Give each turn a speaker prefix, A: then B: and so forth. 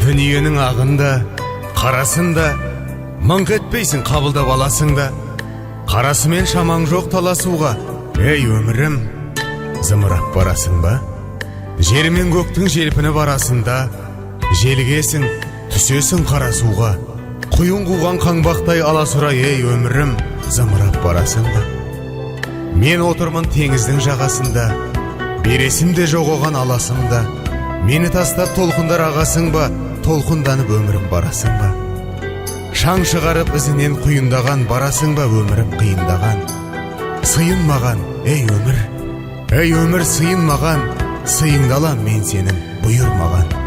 A: Дүниенің ағында, қарасында, мыңқ етпейсің қабылдап аласың да. Қарасымен шамаң жоқ таласуға, ей өмірім, зымырап барасың ба? Жер мен көктің желпіні барасында, желгесің, түсесің қарасуға. Құйын қуған қаңбақтай аласұрай, ей өмірім, зымырап барасың ба? Мен отырмын теңіздің жағасында, бересім де жоқ оған аласың да. Мені тастап толқындар ағасың ба, толқынданып өмірім барасың ба? Шаң шығарып ізінен құйындаған, барасың ба өмірім қиындаған? Сыйын маған, ей өмір сыйын маған, сыйыңды алам мен сенің, бұйыр маған.